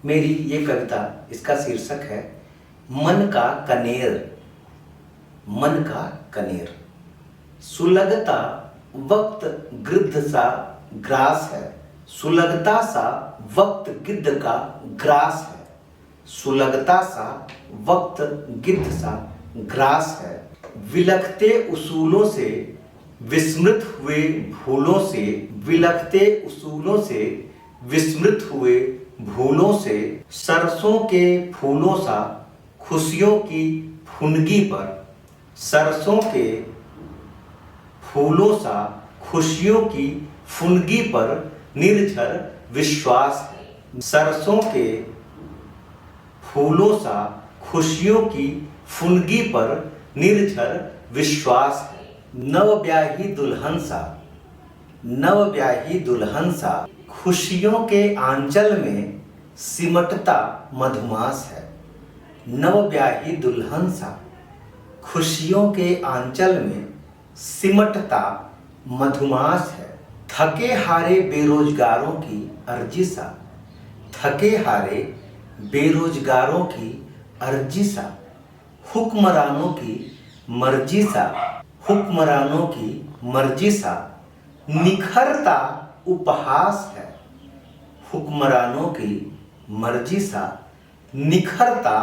मेरी ये कविता, इसका शीर्षक है मन का कनेर। मन का कनेर। सुलगता वक्त गिद्ध सा ग्रास है, सुलगता सा वक्त गिद्ध का ग्रास है, सुलगता सा वक्त गिद्ध सा ग्रास है। विलखते उसूलों से विस्मृत हुए भूलों से, विलखते उसूलों से विस्मृत हुए भूलों से, सरसों के फूलों सा खुशियों की फुनगी पर, सरसों के फूलों सा खुशियों की फुनगी पर निर्झर विश्वास है। सरसों के फूलों सा खुशियों की फुनगी पर निर्झर विश्वास है। नवब्याही दुल्हन सा, नवब्याही दुल्हन सा खुशियों के आंचल में सिमटता मधुमास है। नवब्याही दुल्हन सा खुशियों के आंचल में सिमटता मधुमास है। थके हारे बेरोजगारों की अर्जी सा, थके हारे बेरोजगारों की अर्जी सा, हुक्मरानों की मर्जी सा, हुक्मरानों की मर्जी सा निखरता उपहास है। हुक्मरानों की मर्जी सा निखरता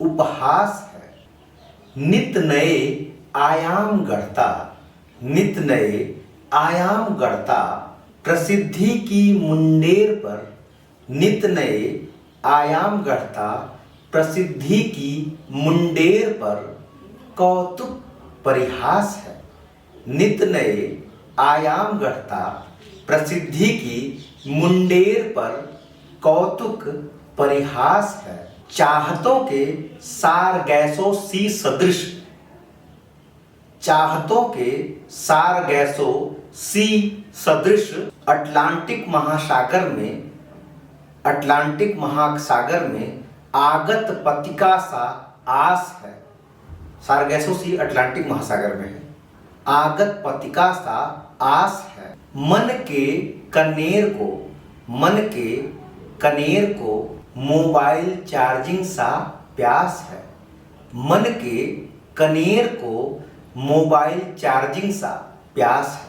उपहास है। नित नए आयाम गढ़ता, नित नए आयाम गढ़ता प्रसिद्धि की मुंडेर पर, नित नए आयाम गढ़ता प्रसिद्धि की मुंडेर पर कौतुक परिहास है। नित नए आयाम गढ़ता प्रसिद्धि की मुंडेर पर कौतुक परिहास है। चाहतों के सारगैसों सी सदृश, चाहतों के सारगैसों सी सदृश अटलांटिक महासागर में, अटलांटिक महासागर में आगत पतिका सा आस है। सारगैसों सी अटलांटिक महासागर में है, आगत पतिका सा आस है। मन के कनेर को, मन के कनेर को मोबाइल चार्जिंग सा प्यास है। मन के कनेर को मोबाइल चार्जिंग सा प्यास है।